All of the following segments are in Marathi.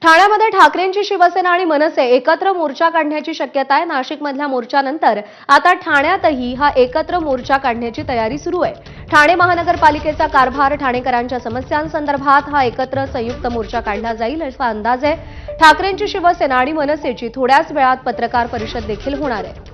ठाण्यामध्ये ठाकरेंची शिवसेना आणि मनसे एकत्र मोर्चा काढण्याची शक्यता आहे। नाशिकमधल्या मोर्चानंतर आता ठाण्यातही हा एकत्र मोर्चा काढण्याची तयारी सुरू आहे। ठाणे महानगरपालिकेचा कारभार, ठाणेकरांच्या समस्यांसंदर्भात हा एकत्र संयुक्त मोर्चा काढला जाईल असा अंदाज आहे। ठाकरेंची शिवसेना आणि मनसेची थोड्याच वेळात पत्रकार परिषद देखील होणार आहे।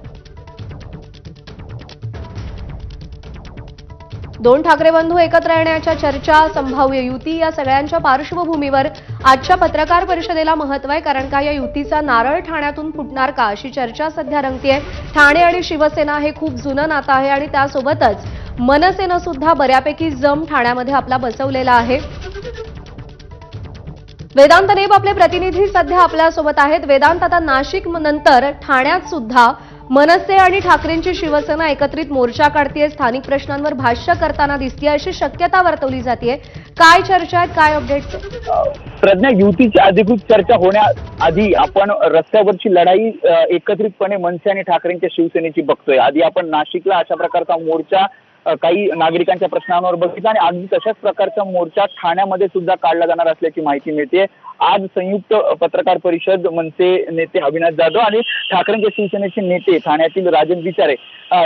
दोन ठाकरे बंधू एकत्र येण्याच्या चर्चा, संभाव्य युती या सगळ्यांच्या पार्श्वभूमीवर आजच्या पत्रकार परिषदेला महत्त्व आहे। कारण का या युतीचा नारळ ठाण्यातून फुटणार का अशी चर्चा सध्या रंगतेय। ठाणे आणि शिवसेना हे खूप जुनं नातं आहे आणि त्यासोबतच मनसेनं सुद्धा बऱ्यापैकी जम ठाण्यामध्ये आपला बसवलेला आहे। वेदांत नेब आपले प्रतिनिधी सध्या आपल्यासोबत आहेत। वेदांत, आता नाशिक नंतर ठाण्यात सुद्धा मनसे आणि ठाकरेंची शिवसेना एकत्रित मोर्चा काढतेय, स्थानिक प्रश्नांवर भाष्य करताना दिसतेय, अशी शक्यता वर्तवली जाते। काय चर्चा आहेत, काय अपडेट्स आहेत? प्रज्ञा, युतीची अधिकृत चर्चा होण्याआधी आपण रस्त्यावरची लढाई एकत्रितपणे मनसे आणि ठाकरेंच्या शिवसेनेची बघतोय। आधी आपण नाशिकला अशा प्रकारचा मोर्चा काही नागरिकांच्या प्रश्नांवर बघितला आणि अगदी तशाच प्रकारचा मोर्चा ठाण्यामध्ये सुद्धा काढला जाणार असल्याची माहिती मिळते। आज संयुक्त पत्रकार परिषद मनसे नेते अविनाश जाधव आणि ठाकरेंच्या शिवसेनेचे नेते ठाण्यातील राजन विचारे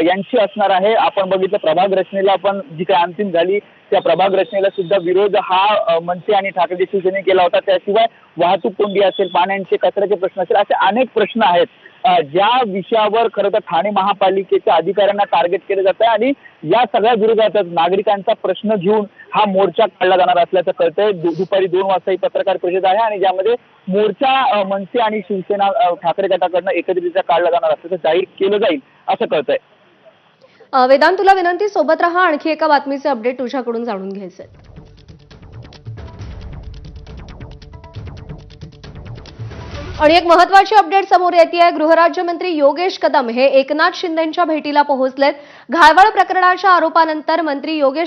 यांची असणार आहे। आपण बघितलं प्रभाग रचनेला आपण जी काही अंतिम झाली त्या प्रभाग रचनेला सुद्धा विरोध हा मनसे आणि ठाकरेंच्या शिवसेनेने केला होता। त्याशिवाय वाहतूक कोंडी असेल, पाण्याचे, कचऱ्याचे प्रश्न असेल, असे अनेक प्रश्न आहेत ज्या विषयावर खरं तर ठाणे महापालिकेच्या अधिकाऱ्यांना टार्गेट केलं जात आहे आणि या सगळ्या विरोधातच नागरिकांचा प्रश्न घेऊन हा मोर्चा काढला जाणार असल्याचं कळतंय। दुपारी 2 वाजता ही पत्रकार परिषद आहे आणि ज्यामध्ये मोर्चा मनसे आणि शिवसेना ठाकरे गटाकडनं एकत्रितरित्या काढला जाणार असल्याचं जाहीर केलं जाईल असं कळतंय। वेदांत, तुला विनंती, सोबत रहा, आणखी एका बातमीचे अपडेट तुझ्याकडून जाणून घ्यायचे। आणि एक महत्त्वाची अपडेट समोर येते आहे। गृहराज्यमंत्री योगेश कदम हे एकनाथ शिंदेंच्या भेटीला पोहोचलेत। घाळवळ प्रकरणाच्या आरोपानंतर मंत्री योगेश